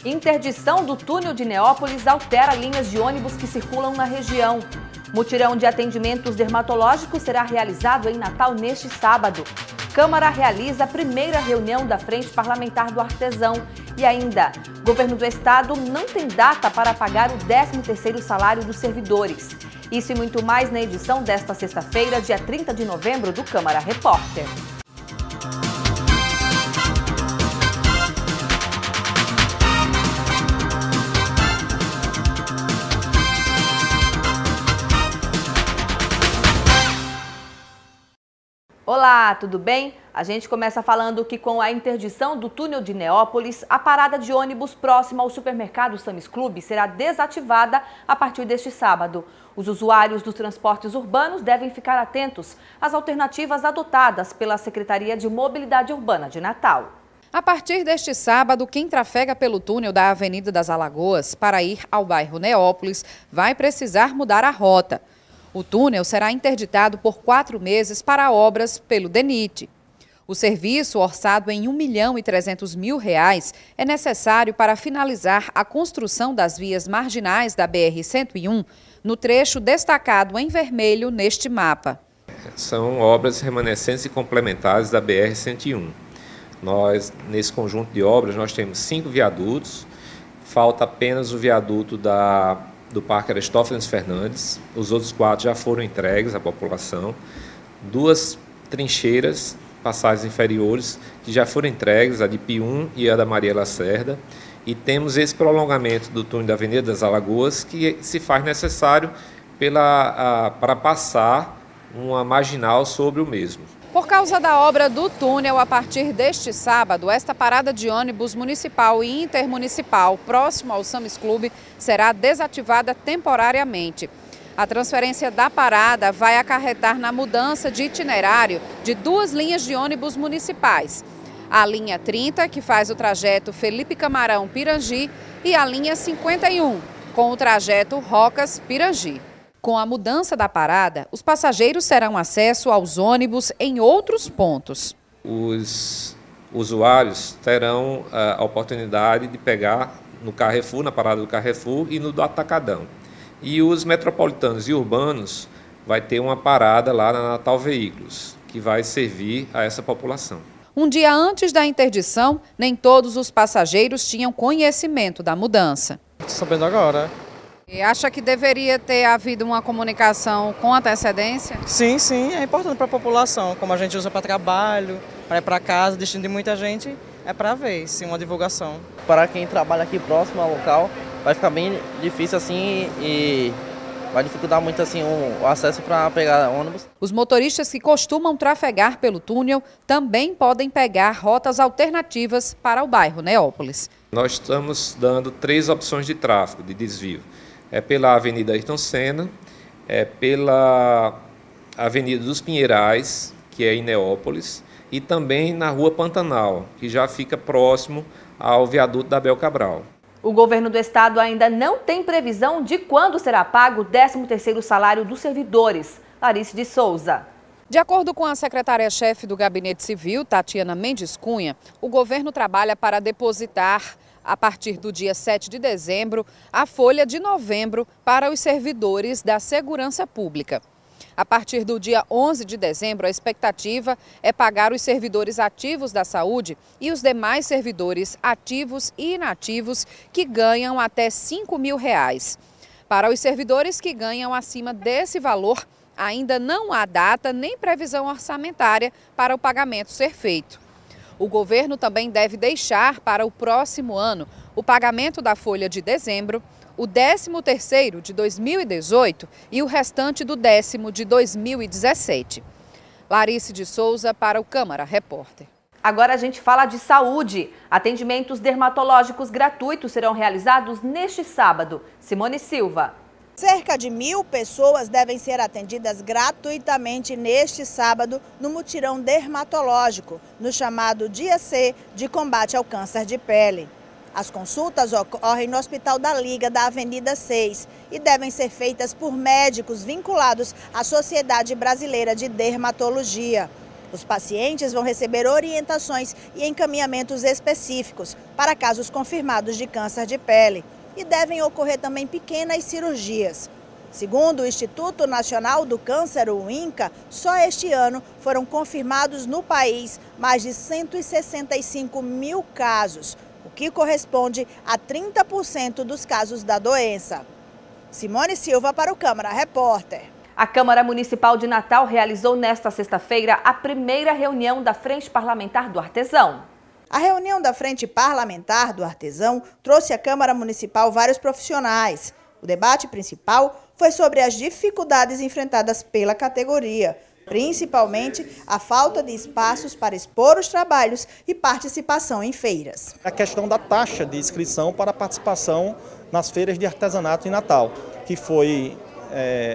Interdição do túnel de Neópolis altera linhas de ônibus que circulam na região. Mutirão de atendimentos dermatológicos será realizado em Natal neste sábado. Câmara realiza a primeira reunião da Frente Parlamentar do Artesão. E ainda, governo do estado não tem data para pagar o 13º salário dos servidores. Isso e muito mais na edição desta sexta-feira, dia 30 de novembro, do Câmara Repórter. Olá, tudo bem? A gente começa falando que com a interdição do túnel de Neópolis, a parada de ônibus próxima ao supermercado Sam's Club será desativada a partir deste sábado. Os usuários dos transportes urbanos devem ficar atentos às alternativas adotadas pela Secretaria de Mobilidade Urbana de Natal. A partir deste sábado, quem trafega pelo túnel da Avenida das Alagoas para ir ao bairro Neópolis vai precisar mudar a rota. O túnel será interditado por 4 meses para obras pelo DENIT. O serviço, orçado em R$ 1.300.000, é necessário para finalizar a construção das vias marginais da BR-101, no trecho destacado em vermelho neste mapa. São obras remanescentes e complementares da BR-101. Nesse conjunto de obras, nós temos 5 viadutos, falta apenas o viaduto do Parque Aristófanes Fernandes, os outros 4 já foram entregues à população, 2 trincheiras, passagens inferiores, que já foram entregues, a de Pium e a da Maria Lacerda, e temos esse prolongamento do túnel da Avenida das Alagoas, que se faz necessário para passar uma marginal sobre o mesmo. Por causa da obra do túnel, a partir deste sábado, esta parada de ônibus municipal e intermunicipal próximo ao Sam's Club será desativada temporariamente. A transferência da parada vai acarretar na mudança de itinerário de 2 linhas de ônibus municipais. A linha 30, que faz o trajeto Felipe Camarão-Pirangi, e a linha 51, com o trajeto Rocas-Pirangi. Com a mudança da parada, os passageiros terão acesso aos ônibus em outros pontos. Os usuários terão a oportunidade de pegar no Carrefour, na parada do Carrefour e no do Atacadão. E os metropolitanos e urbanos vai ter uma parada lá na Natal Veículos, que vai servir a essa população. Um dia antes da interdição, nem todos os passageiros tinham conhecimento da mudança. Estou sabendo agora. E acha que deveria ter havido uma comunicação com antecedência? Sim, é importante para a população, como a gente usa para trabalho, para ir para casa, destino de muita gente, é para ver, sim, uma divulgação. Para quem trabalha aqui próximo ao local, vai ficar bem difícil assim e vai dificultar muito assim o acesso para pegar ônibus. Os motoristas que costumam trafegar pelo túnel também podem pegar rotas alternativas para o bairro Neópolis. Nós estamos dando 3 opções de tráfego, de desvio. É pela Avenida Ayrton Senna, é pela Avenida dos Pinheirais, que é em Neópolis, e também na Rua Pantanal, que já fica próximo ao viaduto da Abel Cabral. O governo do estado ainda não tem previsão de quando será pago o 13º salário dos servidores. Larice de Souza. De acordo com a secretária-chefe do Gabinete Civil, Tatiana Mendes Cunha, o governo trabalha para depositar, a partir do dia 7 de dezembro, a folha de novembro para os servidores da segurança pública. A partir do dia 11 de dezembro, a expectativa é pagar os servidores ativos da saúde e os demais servidores ativos e inativos que ganham até R$ 5.000. Para os servidores que ganham acima desse valor, ainda não há data nem previsão orçamentária para o pagamento ser feito. O governo também deve deixar para o próximo ano o pagamento da folha de dezembro, o 13º de 2018 e o restante do 10º de 2017. Larice de Souza para o Câmara Repórter. Agora a gente fala de saúde. Atendimentos dermatológicos gratuitos serão realizados neste sábado. Simone Silva. Cerca de 1.000 pessoas devem ser atendidas gratuitamente neste sábado no mutirão dermatológico, no chamado Dia C de combate ao câncer de pele. As consultas ocorrem no Hospital da Liga da Avenida 6 e devem ser feitas por médicos vinculados à Sociedade Brasileira de Dermatologia. Os pacientes vão receber orientações e encaminhamentos específicos para casos confirmados de câncer de pele. E devem ocorrer também pequenas cirurgias. Segundo o Instituto Nacional do Câncer, o INCA, só este ano foram confirmados no país mais de 165 mil casos, o que corresponde a 30% dos casos da doença. Simone Silva para o Câmara Repórter. A Câmara Municipal de Natal realizou nesta sexta-feira a primeira reunião da Frente Parlamentar do Artesão. A reunião da Frente Parlamentar do Artesão trouxe à Câmara Municipal vários profissionais. O debate principal foi sobre as dificuldades enfrentadas pela categoria, principalmente a falta de espaços para expor os trabalhos e participação em feiras. A questão da taxa de inscrição para participação nas feiras de artesanato em Natal, que foi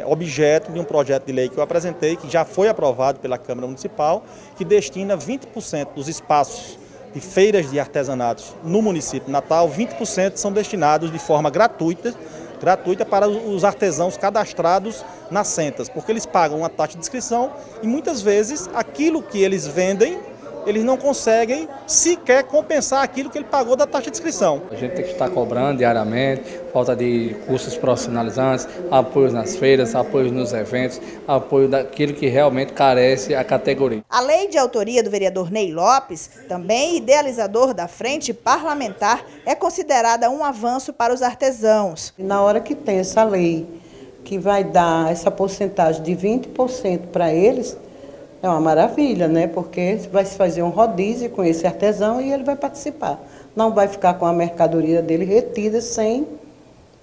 objeto de um projeto de lei que eu apresentei, que já foi aprovado pela Câmara Municipal, que destina 20% dos espaços de feiras de artesanatos no município de Natal, 20% são destinados de forma gratuita para os artesãos cadastrados nas centas, porque eles pagam uma taxa de inscrição e muitas vezes aquilo que eles vendem, eles não conseguem sequer compensar aquilo que ele pagou da taxa de inscrição. A gente tem que estar cobrando diariamente, falta de cursos profissionalizantes, apoio nas feiras, apoio nos eventos, apoio daquilo que realmente carece a categoria. A lei de autoria do vereador Ney Lopes, também idealizador da Frente Parlamentar, é considerada um avanço para os artesãos. Na hora que tem essa lei que vai dar essa porcentagem de 20% para eles, é uma maravilha, né? Porque vai se fazer um rodízio com esse artesão e ele vai participar. Não vai ficar com a mercadoria dele retida sem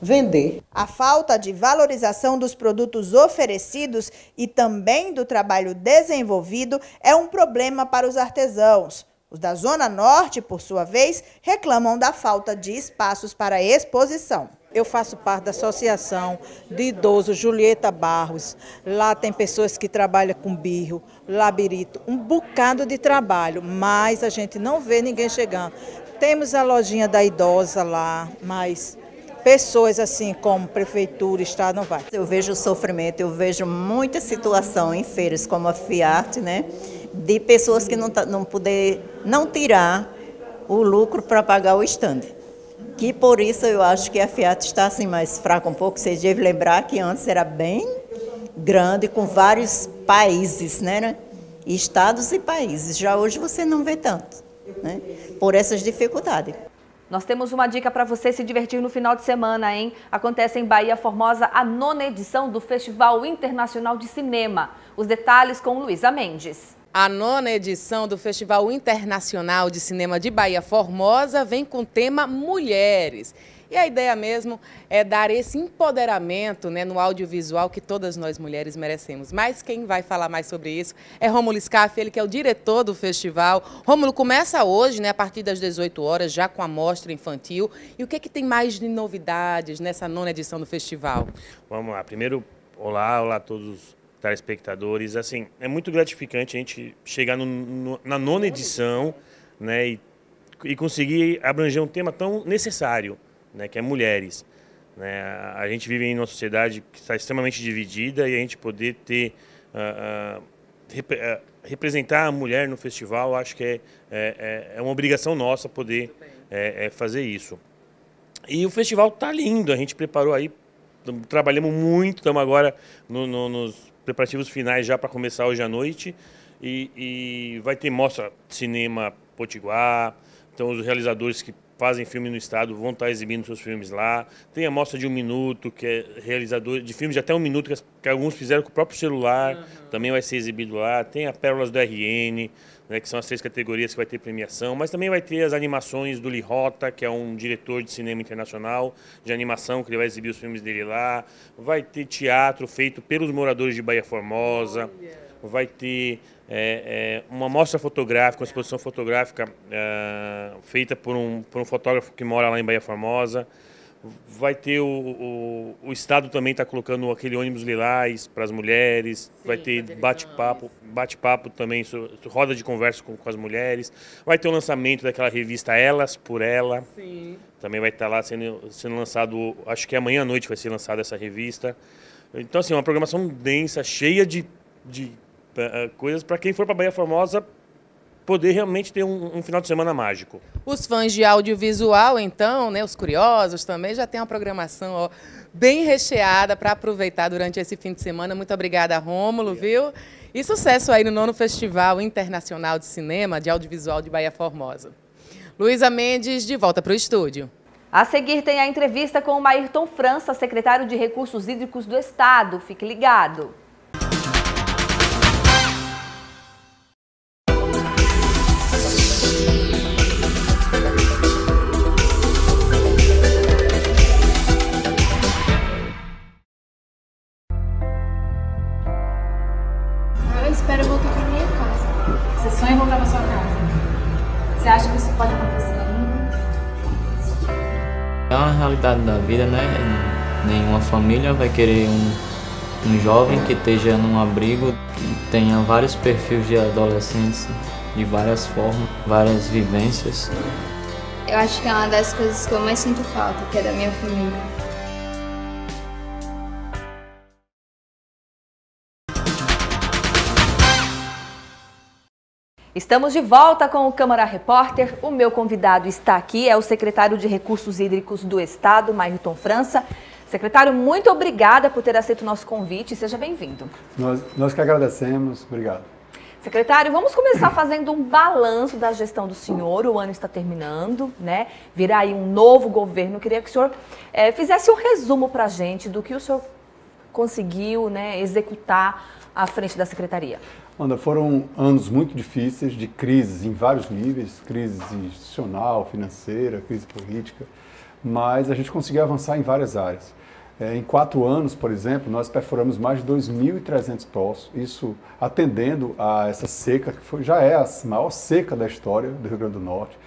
vender. A falta de valorização dos produtos oferecidos e também do trabalho desenvolvido é um problema para os artesãos. Os da Zona Norte, por sua vez, reclamam da falta de espaços para exposição. Eu faço parte da Associação de Idosos Julieta Barros. Lá tem pessoas que trabalham com birro, labirito, um bocado de trabalho, mas a gente não vê ninguém chegando. Temos a lojinha da idosa lá, mas pessoas assim como prefeitura, estado, não vai. Eu vejo o sofrimento, eu vejo muita situação em feiras como a Fiat, né, de pessoas que não poder não tirar o lucro para pagar o estande. Que por isso eu acho que a Fiat está assim mais fraca um pouco. Vocês devem lembrar que antes era bem grande, com vários países, né? Estados e países. Já hoje você não vê tanto, né? Por essas dificuldades. Nós temos uma dica para você se divertir no final de semana, hein? Acontece em Bahia Formosa a 9ª edição do Festival Internacional de Cinema. Os detalhes com Luísa Mendes. A 9ª edição do Festival Internacional de Cinema de Bahia Formosa vem com o tema Mulheres. E a ideia mesmo é dar esse empoderamento, né, no audiovisual que todas nós mulheres merecemos. Mas quem vai falar mais sobre isso é Rômulo Scaff, ele que é o diretor do festival. Rômulo, começa hoje, né, a partir das 18 horas, já com a mostra infantil. E o que é que tem mais de novidades nessa 9ª edição do festival? Vamos lá. Primeiro, olá a todos os telespectadores. Assim, é muito gratificante a gente chegar na 9ª edição, né, e conseguir abranger um tema tão necessário, né, que é mulheres. Né? A gente vive em uma sociedade que está extremamente dividida e a gente poder ter representar a mulher no festival, acho que é uma obrigação nossa poder fazer isso. E o festival está lindo, a gente preparou aí, trabalhamos muito, estamos agora nos preparativos finais já para começar hoje à noite e vai ter mostra de cinema potiguar, então os realizadores que fazem filme no estado vão estar exibindo seus filmes lá, tem a mostra de 1 minuto, que é realizador de filmes de até 1 minuto, que alguns fizeram com o próprio celular, também vai ser exibido lá, tem a Pérolas do RN, né, que são as 3 categorias que vai ter premiação, mas também vai ter as animações do Lirota, que é um diretor de cinema internacional de animação, que ele vai exibir os filmes dele lá, vai ter teatro feito pelos moradores de Bahia Formosa, vai ter uma mostra fotográfica, uma exposição fotográfica feita por um fotógrafo que mora lá em Bahia Formosa, vai ter o Estado também está colocando aquele ônibus lilás para as mulheres, sim, vai ter bate-papo também, roda de conversa com as mulheres, vai ter o lançamento daquela revista Elas por Ela, sim, também vai estar lá sendo lançado, acho que amanhã à noite vai ser lançada essa revista. Então, assim, uma programação densa, cheia de coisas para quem for para Bahia Formosa poder realmente ter um final de semana mágico. Os fãs de audiovisual, então, né, os curiosos também, já tem uma programação ó, bem recheada para aproveitar durante esse fim de semana. Muito obrigada, Rômulo, viu? E sucesso aí no 9º Festival Internacional de Cinema de Audiovisual de Bahia Formosa. Luísa Mendes, de volta para o estúdio. A seguir tem a entrevista com o Maírton França, secretário de Recursos Hídricos do Estado. Fique ligado. Eu espero voltar para minha casa. Você sonha em voltar para sua casa? Você acha que isso pode acontecer ainda? É uma realidade da vida, né? Nenhuma família vai querer um jovem que esteja num abrigo, que tenha vários perfis de adolescentes, de várias formas, várias vivências. Eu acho que é uma das coisas que eu mais sinto falta, que é da minha família. Estamos de volta com o Câmara Repórter. O meu convidado está aqui, é o secretário de Recursos Hídricos do Estado, Maírton França. Secretário, muito obrigada por ter aceito o nosso convite. Seja bem-vindo. Nós que agradecemos. Obrigado. Secretário, vamos começar fazendo um balanço da gestão do senhor. O ano está terminando, né? Virá aí um novo governo. Eu queria que o senhor fizesse um resumo para a gente do que o senhor conseguiu, né, executar à frente da secretaria. Wanda, foram anos muito difíceis, de crises em vários níveis, crise institucional, financeira, crise política, mas a gente conseguiu avançar em várias áreas. Em 4 anos, por exemplo, nós perfuramos mais de 2.300 poços, isso atendendo a essa seca, que já é a maior seca da história do Rio Grande do Norte.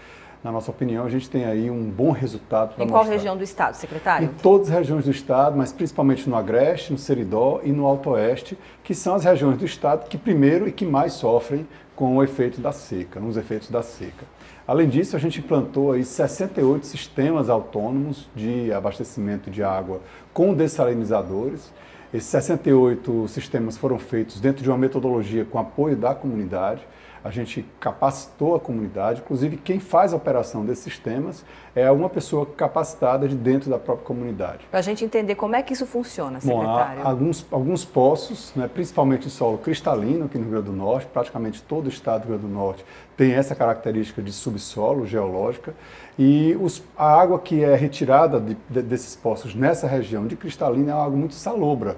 Na nossa opinião, a gente tem aí um bom resultado para mostrar. Em qual região do estado, secretário? Em todas as regiões do estado, mas principalmente no Agreste, no Seridó e no Alto Oeste, que são as regiões do estado que primeiro e que mais sofrem com o efeito da seca, nos efeitos da seca. Além disso, a gente implantou aí 68 sistemas autônomos de abastecimento de água com dessalinizadores. Esses 68 sistemas foram feitos dentro de uma metodologia com apoio da comunidade. A gente capacitou a comunidade, inclusive quem faz a operação desses sistemas é uma pessoa capacitada de dentro da própria comunidade. Para a gente entender como é que isso funciona, secretário. Bom, há alguns poços, né, principalmente em solo cristalino aqui no Rio Grande do Norte, praticamente todo o estado do Rio Grande do Norte tem essa característica de subsolo geológica, e a água que é retirada desses poços nessa região de cristalina é uma água muito salobra.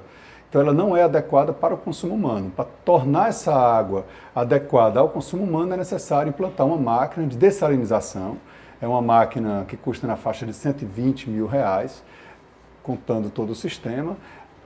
Então ela não é adequada para o consumo humano. Para tornar essa água adequada ao consumo humano é necessário implantar uma máquina de dessalinização. É uma máquina que custa na faixa de R$120 mil, contando todo o sistema.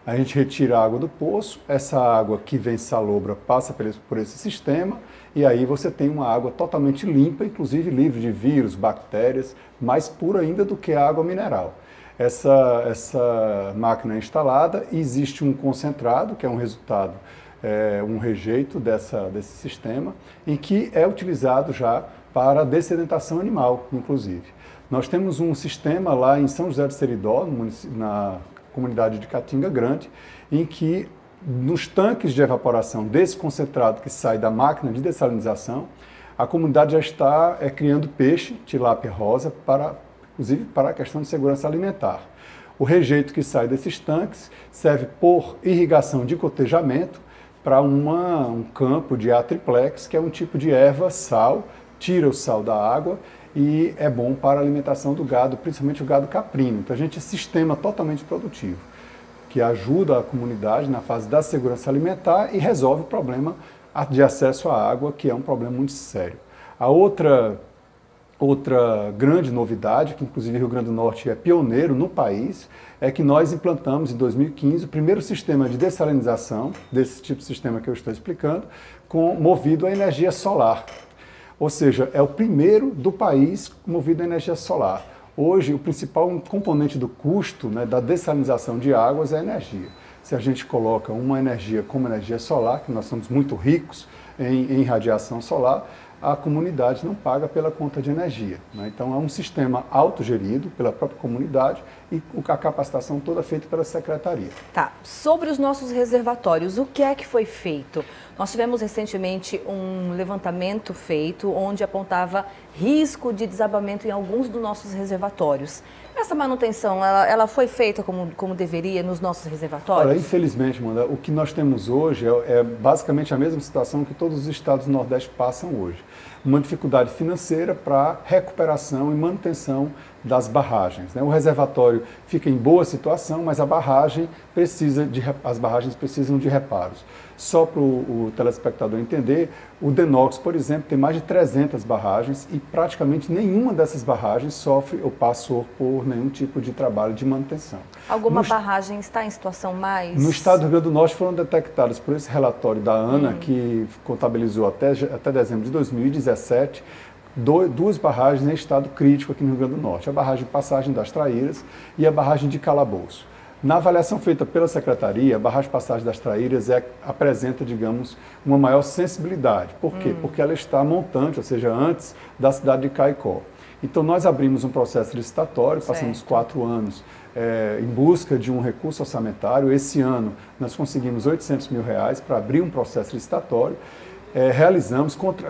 A gente retira a água do poço, essa água que vem salobra passa por esse sistema e aí você tem uma água totalmente limpa, inclusive livre de vírus, bactérias, mais pura ainda do que a água mineral. Essa máquina é instalada e existe um concentrado, que é um resultado, um rejeito desse sistema, em que é utilizado já para dessedentação animal, inclusive. Nós temos um sistema lá em São José do Seridó, na comunidade de Catinga Grande, em que nos tanques de evaporação desse concentrado que sai da máquina de dessalinização, a comunidade já está criando peixe, tilápia rosa, inclusive para a questão de segurança alimentar. O rejeito que sai desses tanques serve por irrigação de cotejamento para um campo de A triplex, que é um tipo de erva, sal, tira o sal da água e é bom para a alimentação do gado, principalmente o gado caprino. Então a gente é um sistema totalmente produtivo, que ajuda a comunidade na fase da segurança alimentar e resolve o problema de acesso à água, que é um problema muito sério. A outra grande novidade, que inclusive o Rio Grande do Norte é pioneiro no país, é que nós implantamos em 2015 o primeiro sistema de dessalinização, desse tipo de sistema que eu estou explicando, movido a energia solar. Ou seja, é o primeiro do país movido a energia solar. Hoje, o principal componente do custo, né, da dessalinização de águas é a energia. Se a gente coloca uma energia como energia solar, que nós somos muito ricos em radiação solar, a comunidade não paga pela conta de energia, né? Então é um sistema autogerido pela própria comunidade e a capacitação toda feita pela secretaria. Tá, sobre os nossos reservatórios, o que é que foi feito? Nós tivemos recentemente um levantamento feito onde apontava risco de desabamento em alguns dos nossos reservatórios. Essa manutenção, ela foi feita como deveria nos nossos reservatórios? Olha, infelizmente, Amanda, o que nós temos hoje é basicamente a mesma situação que todos os estados do Nordeste passam hoje. Uma dificuldade financeira para recuperação e manutenção das barragens, né? O reservatório fica em boa situação, mas as barragens precisam de reparos. Só para o telespectador entender, o DENOX, por exemplo, tem mais de 300 barragens e praticamente nenhuma dessas barragens sofre ou passou por nenhum tipo de trabalho de manutenção. Alguma barragem está em situação mais... No estado do Rio Grande do Norte foram detectadas por esse relatório da ANA, que contabilizou até dezembro de 2017, duas barragens em estado crítico aqui no Rio Grande do Norte, a barragem de Passagem das Traíras e a barragem de Calabouço. Na avaliação feita pela Secretaria, a barragem de Passagem das Traíras apresenta, digamos, uma maior sensibilidade. Por quê? Porque ela está montante, ou seja, antes da cidade de Caicó. Então, nós abrimos um processo licitatório, passamos 4 anos em busca de um recurso orçamentário. Esse ano, nós conseguimos R$800 mil para abrir um processo licitatório.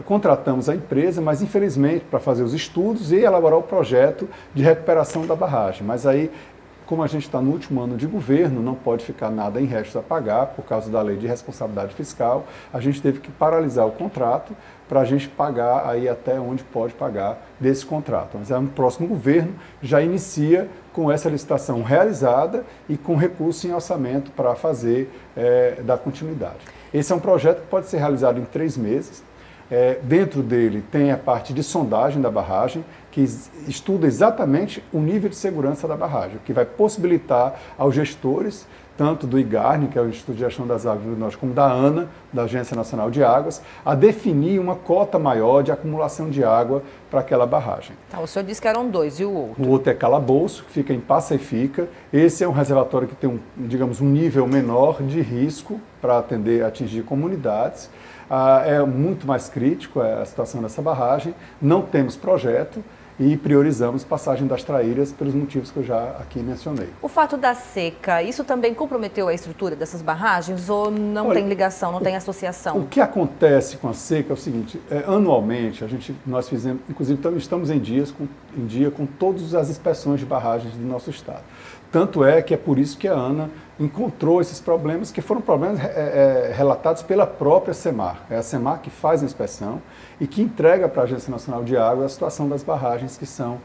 Contratamos a empresa, mas infelizmente para fazer os estudos e elaborar o projeto de recuperação da barragem. Mas aí, como a gente está no último ano de governo, não pode ficar nada em restos a pagar por causa da lei de responsabilidade fiscal, a gente teve que paralisar o contrato para a gente pagar aí até onde pode pagar desse contrato. Mas no próximo governo já inicia com essa licitação realizada e com recurso em orçamento para fazer dar continuidade. Esse é um projeto que pode ser realizado em 3 meses. Dentro dele tem a parte de sondagem da barragem, que estuda exatamente o nível de segurança da barragem, o que vai possibilitar aos gestores, tanto do IGARNE, que é o Instituto de Gestão das Águas do Rio Grande do Norte, como da ANA, da Agência Nacional de Águas, a definir uma cota maior de acumulação de água para aquela barragem. Tá, o senhor disse que eram 2, e o outro? O outro é Calabouço, que fica em Passa e Fica. Esse é um reservatório que tem, um nível menor de risco para atingir comunidades. É muito mais crítico a situação dessa barragem. Não temos projeto e priorizamos Passagem das Traíras pelos motivos que eu já aqui mencionei. O fato da seca, isso também comprometeu a estrutura dessas barragens ou não tem ligação, não tem associação? O que acontece com a seca é o seguinte, anualmente nós fizemos, inclusive estamos em dia com todas as inspeções de barragens do nosso estado. Tanto é que é por isso que a ANA encontrou esses problemas, que foram problemas relatados pela própria SEMAR. É a SEMAR que faz a inspeção e que entrega para a Agência Nacional de Água a situação das barragens que estão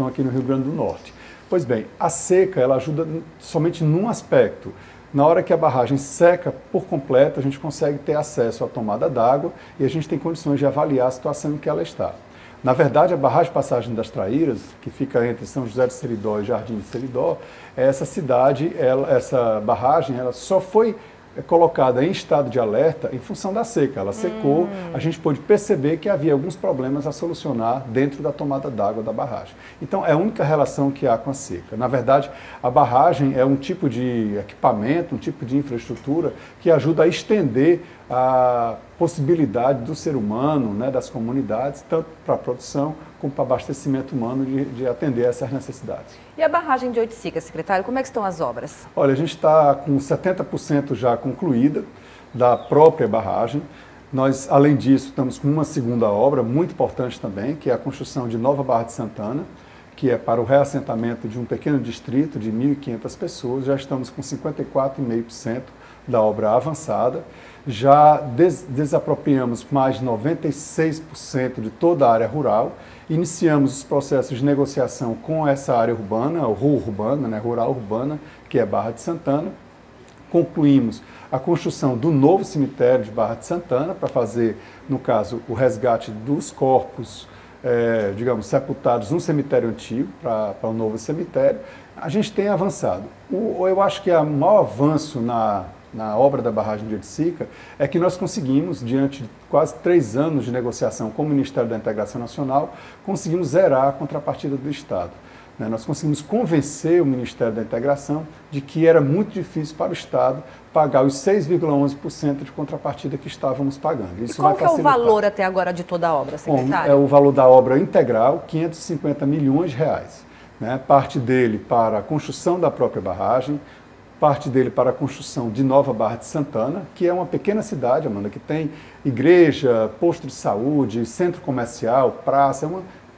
aqui no Rio Grande do Norte. Pois bem, a seca ela ajuda somente num aspecto. Na hora que a barragem seca por completo, a gente consegue ter acesso à tomada d'água e a gente tem condições de avaliar a situação em que ela está. Na verdade, a barragem de Passagem das Traíras, que fica entre São José de Seridó e Jardim de Seridó, essa barragem ela só foi colocada em estado de alerta em função da seca. Ela secou, a gente pôde perceber que havia alguns problemas a solucionar dentro da tomada d'água da barragem. Então, é a única relação que há com a seca. Na verdade, a barragem é um tipo de equipamento, um tipo de infraestrutura que ajuda a estender a possibilidade do ser humano, né, das comunidades, tanto para a produção como para o abastecimento humano de atender essas necessidades. E a barragem de Oiticica, secretário, como é que estão as obras? Olha, a gente está com 70% já concluída da própria barragem. Nós, além disso, estamos com uma segunda obra muito importante também, que é a construção de Nova Barra de Santana, que é para o reassentamento de um pequeno distrito de 1.500 pessoas. Já estamos com 54,5% da obra avançada. Já desapropriamos mais de 96% de toda a área rural. Iniciamos os processos de negociação com essa área urbana, rural urbana, que é Barra de Santana. Concluímos a construção do novo cemitério de Barra de Santana, para fazer, no caso, o resgate dos corpos, sepultados num cemitério antigo, para o novo cemitério. A gente tem avançado. Eu acho que o maior avanço na obra da barragem de Oiticica é que nós conseguimos, diante de quase 3 anos de negociação com o Ministério da Integração Nacional, conseguimos zerar a contrapartida do Estado. né? Nós conseguimos convencer o Ministério da Integração de que era muito difícil para o Estado pagar os 6,11% de contrapartida que estávamos pagando. Isso qual que é o valor até agora de toda a obra, secretário? Bom, é o valor da obra integral, R$ 550 milhões, né? Parte dele para a construção da própria barragem, parte dele para a construção de Nova Barra de Santana, que é uma pequena cidade, Amanda, que tem igreja, posto de saúde, centro comercial, praça,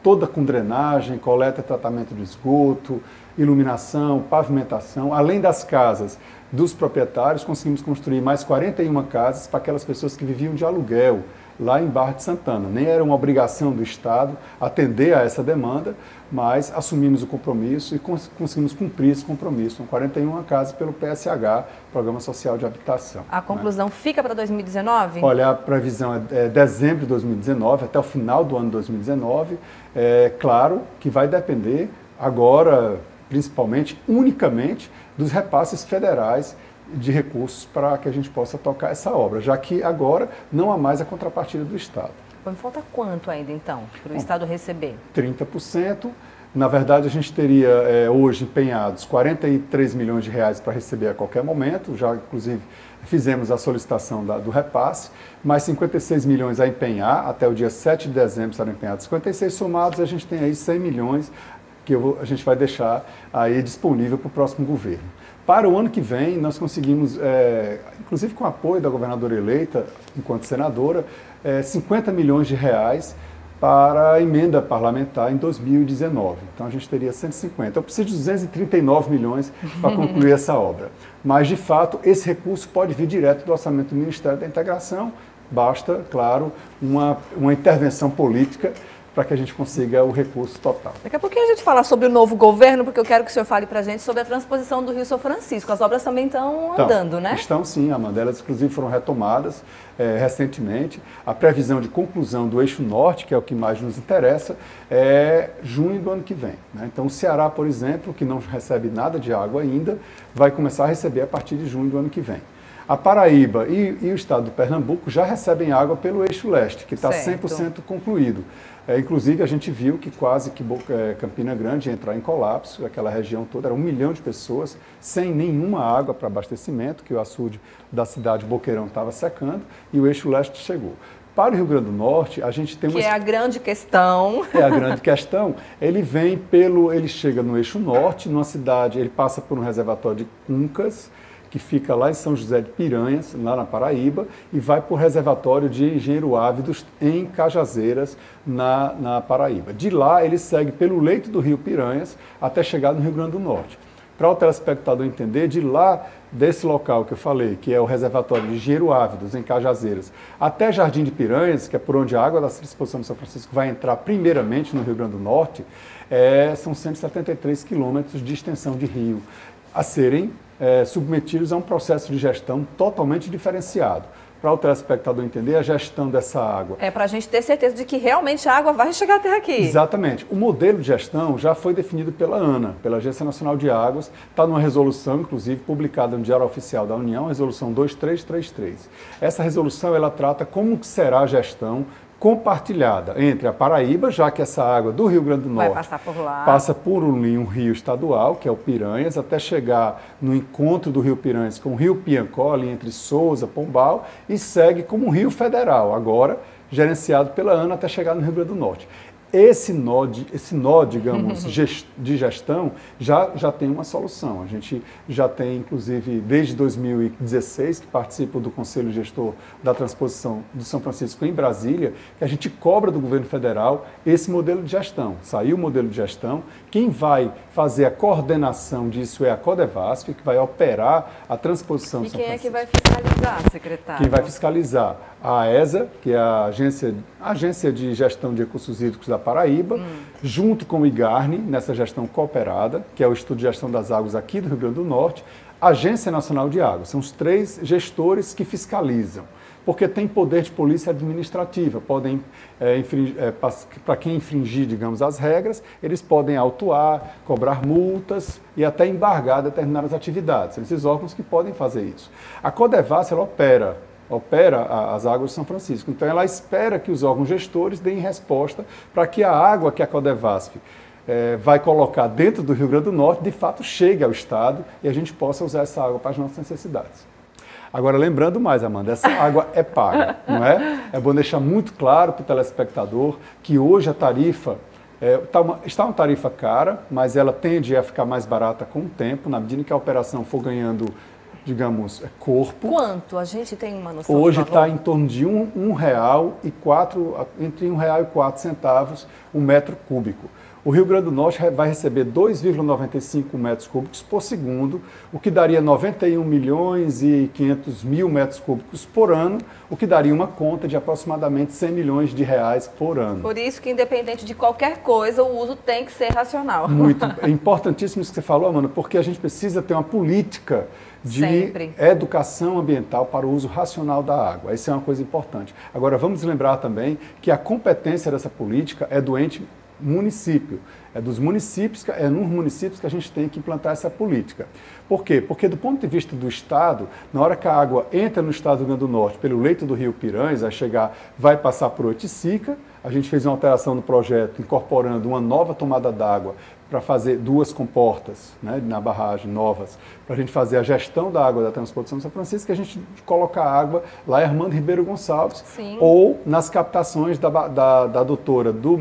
toda com drenagem, coleta e tratamento de esgoto, iluminação, pavimentação. Além das casas dos proprietários, conseguimos construir mais 41 casas para aquelas pessoas que viviam de aluguel lá em Barra de Santana. Nem era uma obrigação do Estado atender a essa demanda, mas assumimos o compromisso e conseguimos cumprir esse compromisso. São 41 casas pelo PSH, Programa Social de Habitação. A conclusão fica para 2019? Olha, a previsão é dezembro de 2019, até o final do ano de 2019. É claro que vai depender agora, principalmente, unicamente, dos repasses federais de recursos para que a gente possa tocar essa obra, já que agora não há mais a contrapartida do Estado. Bom, falta quanto ainda, então, para o Estado receber? 30%. Na verdade, a gente teria hoje empenhados 43 milhões de reais para receber a qualquer momento, já inclusive fizemos a solicitação do repasse, mais 56 milhões a empenhar, até o dia 7 de dezembro serão empenhados 56 somados, a gente tem aí 100 milhões que a gente vai deixar aí disponível para o próximo governo. Para o ano que vem, nós conseguimos, inclusive com o apoio da governadora eleita, enquanto senadora, 50 milhões de reais para a emenda parlamentar em 2019. Então, a gente teria 150. Eu preciso de 239 milhões para concluir essa obra. Mas, de fato, esse recurso pode vir direto do orçamento do Ministério da Integração. Basta, claro, uma intervenção política para que a gente consiga o recurso total. Daqui a pouquinho a gente fala sobre o novo governo, porque eu quero que o senhor fale para a gente sobre a transposição do Rio São Francisco. As obras também estão andando, né? Estão sim, Amanda. Elas, inclusive, foram retomadas recentemente. A previsão de conclusão do eixo norte, que é o que mais nos interessa, é junho do ano que vem, né? Então, o Ceará, por exemplo, que não recebe nada de água ainda, vai começar a receber a partir de junho do ano que vem. A Paraíba e o estado do Pernambuco já recebem água pelo eixo leste, que está 100% concluído. Inclusive, a gente viu que quase que Campina Grande ia entrar em colapso, aquela região toda, era 1 milhão de pessoas sem nenhuma água para abastecimento, que o açude da cidade Boqueirão estava secando, e o eixo leste chegou. Para o Rio Grande do Norte, a gente tem uma... Que é a grande questão. É a grande questão. Ele chega no eixo norte, numa cidade, ele passa por um reservatório de Cuncas, que fica lá em São José de Piranhas, lá na Paraíba, e vai para o reservatório de Engenheiro Ávidos, em Cajazeiras, na Paraíba. De lá, ele segue pelo leito do Rio Piranhas até chegar no Rio Grande do Norte. Para o telespectador entender, de lá, desse local que eu falei, que é o reservatório de Engenheiro Ávidos, em Cajazeiras, até Jardim de Piranhas, que é por onde a água da transposição de São Francisco vai entrar primeiramente no Rio Grande do Norte, são 173 quilômetros de extensão de rio a serem submetidos a um processo de gestão totalmente diferenciado. Para o telespectador entender a gestão dessa água. É para a gente ter certeza de que realmente a água vai chegar até aqui. Exatamente. O modelo de gestão já foi definido pela ANA, pela Agência Nacional de Águas, está numa resolução, inclusive, publicada no Diário Oficial da União, resolução 2333. Essa resolução, ela trata como será a gestão compartilhada entre a Paraíba, já que essa água do Rio Grande do Norte vai passar por lá, passa por um rio estadual, que é o Piranhas, até chegar no encontro do Rio Piranhas com o Rio Piancó, ali entre Souza, Pombal, e segue como um rio federal, agora gerenciado pela ANA até chegar no Rio Grande do Norte. Esse nó, digamos, de gestão, já tem uma solução. A gente já tem, inclusive, desde 2016, que participo do Conselho Gestor da Transposição do São Francisco em Brasília, que a gente cobra do governo federal esse modelo de gestão. Saiu o modelo de gestão, quem vai fazer a coordenação disso é a Codevasf, que vai operar a transposição do São Francisco. E quem é que vai fiscalizar, secretário? Quem vai fiscalizar? A AESA, que é a Agência de Gestão de Recursos Hídricos da Paraíba, junto com o IGARNE, nessa gestão cooperada, que é o Estudo de Gestão das Águas aqui do Rio Grande do Norte, a Agência Nacional de Águas. São os 3 gestores que fiscalizam, porque tem poder de polícia administrativa, podem, para quem infringir, digamos, as regras, eles podem autuar, cobrar multas e até embargar determinadas atividades. São esses órgãos que podem fazer isso. A Codevasf, ela opera as águas de São Francisco. Então, ela espera que os órgãos gestores deem resposta para que a água que a Codevasf vai colocar dentro do Rio Grande do Norte, de fato chegue ao Estado e a gente possa usar essa água para as nossas necessidades. Agora, lembrando mais, Amanda, essa água é paga, não é? É bom deixar muito claro para o telespectador que hoje a tarifa está uma tarifa cara, mas ela tende a ficar mais barata com o tempo, na medida que a operação for ganhando, digamos, corpo. Quanto? A gente tem uma noção? Hoje está em torno de entre R$1,00 e 4 centavos o metro cúbico. O Rio Grande do Norte vai receber 2,95 metros cúbicos por segundo, o que daria 91 milhões e 500 mil metros cúbicos por ano, o que daria uma conta de aproximadamente 100 milhões de reais por ano. Por isso que, independente de qualquer coisa, o uso tem que ser racional. Muito. É importantíssimo isso que você falou, Amanda, porque a gente precisa ter uma política de educação ambiental para o uso racional da água. Isso é uma coisa importante. Agora, vamos lembrar também que a competência dessa política é do ente município. É nos municípios que a gente tem que implantar essa política. Por quê? Porque do ponto de vista do Estado, na hora que a água entra no Estado do Rio Grande do Norte, pelo leito do Rio Piranhas, vai passar por Oiticica. A gente fez uma alteração no projeto, incorporando uma nova tomada d'água para fazer 2 comportas, né, na barragem novas, para a gente fazer a gestão da água da Transportação de São Francisco, que a gente coloca a água lá em Armando Ribeiro Gonçalves, ou nas captações da adutora do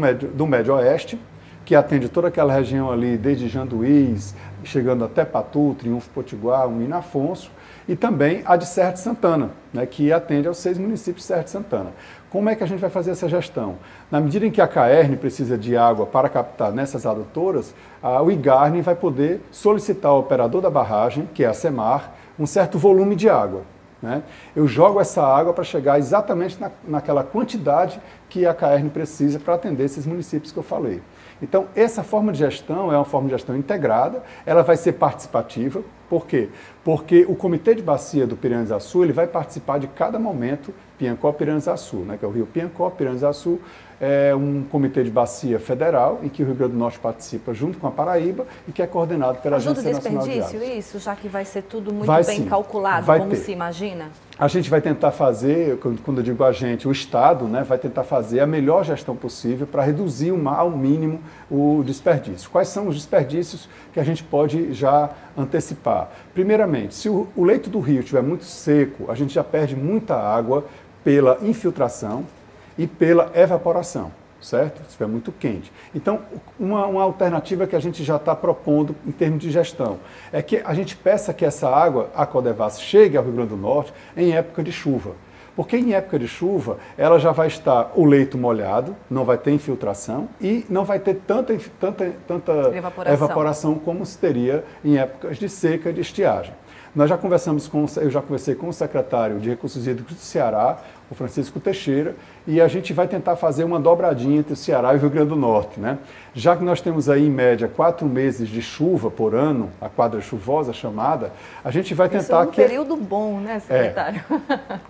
Médio Oeste, que atende toda aquela região ali, desde Janduís, chegando até Patu, Triunfo Potiguar, Uína Afonso, e também a de Serra de Santana, né, que atende aos 6 municípios de Serra de Santana. Como é que a gente vai fazer essa gestão? Na medida em que a CAERN precisa de água para captar nessas adutoras, o IGARN vai poder solicitar ao operador da barragem, que é a SEMAR, um certo volume de água, né? Eu jogo essa água para chegar exatamente naquela quantidade que a CAERN precisa para atender esses municípios que eu falei. Então, essa forma de gestão é uma forma de gestão integrada, ela vai ser participativa. Por quê? Porque o Comitê de Bacia do Piranhas-Açu, ele vai participar de cada momento Piancó-Piranhas-Açu, né, que é o Rio Piancó, Piranhas-Açu, é um comitê de bacia federal, em que o Rio Grande do Norte participa junto com a Paraíba e que é coordenado pela Agência Nacional de Águas. Ajuda o desperdício isso, já que vai ser tudo muito bem calculado, como se imagina? A gente vai tentar fazer, quando eu digo a gente, o Estado, né, vai tentar fazer a melhor gestão possível para reduzir ao mínimo o desperdício. Quais são os desperdícios que a gente pode já antecipar? Primeiramente, se o leito do rio estiver muito seco, a gente já perde muita água pela infiltração e pela evaporação, certo? Se estiver muito quente. Então, uma alternativa que a gente já está propondo em termos de gestão é que a gente peça que essa água, a Codevasf, chegue ao Rio Grande do Norte em época de chuva. Porque em época de chuva, ela já vai estar o leito molhado, não vai ter infiltração e não vai ter tanta evaporação como se teria em épocas de seca e de estiagem. Eu já conversei com o secretário de Recursos Hídricos do Ceará, o Francisco Teixeira, e a gente vai tentar fazer uma dobradinha entre o Ceará e o Rio Grande do Norte, né? Já que nós temos aí, em média, 4 meses de chuva por ano, a quadra chuvosa chamada, a gente vai tentar que... Isso é um período bom, né, secretário?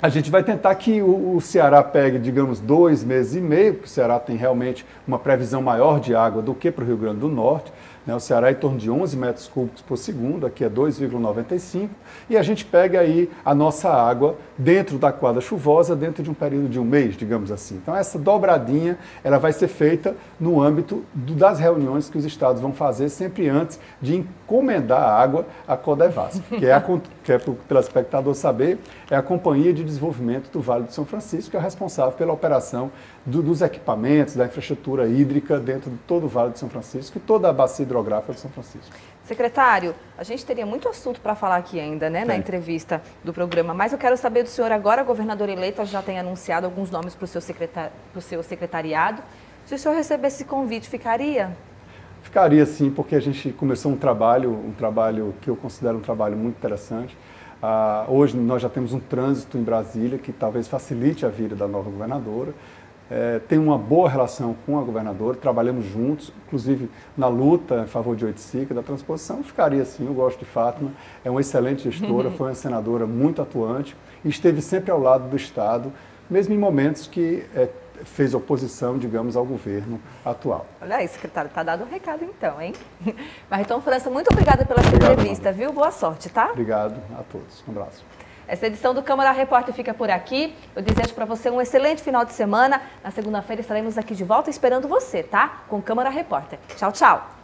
A gente vai tentar que o Ceará pegue, digamos, 2 meses e meio, porque o Ceará tem realmente uma previsão maior de água do que para o Rio Grande do Norte. O Ceará é em torno de 11 metros cúbicos por segundo, aqui é 2,95, e a gente pega aí a nossa água dentro da quadra chuvosa, dentro de um período de 1 mês, digamos assim. Então, essa dobradinha, ela vai ser feita no âmbito das reuniões que os estados vão fazer sempre antes de encomendar a água à Codevasf, que é para o telespectador saber, é a Companhia de Desenvolvimento do Vale do São Francisco, que é responsável pela operação dos equipamentos, da infraestrutura hídrica dentro de todo o Vale do São Francisco e toda a bacia hidrográfica de São Francisco. Secretário, a gente teria muito assunto para falar aqui ainda, né, na entrevista do programa, mas eu quero saber do senhor agora, governador eleito, já tem anunciado alguns nomes para o seu secretariado. Se o senhor recebesse esse convite, ficaria? Ficaria sim, porque a gente começou um trabalho que eu considero um trabalho muito interessante. Hoje nós já temos um trânsito em Brasília que talvez facilite a vida da nova governadora. Tem uma boa relação com a governadora, trabalhamos juntos, inclusive na luta em favor de Oiticica, da transposição. Ficaria sim, eu gosto de Fátima, é uma excelente gestora, foi uma senadora muito atuante e esteve sempre ao lado do Estado, mesmo em momentos que fez oposição, digamos, ao governo atual. Olha aí, secretário, tá dado o recado então, hein? Marriton França, muito obrigada pela sua entrevista, viu? Boa sorte, tá? Obrigado a todos. Um abraço. Essa edição do Câmara Repórter fica por aqui. Eu desejo para você um excelente final de semana. Na segunda-feira estaremos aqui de volta esperando você, tá? Com Câmara Repórter. Tchau, tchau.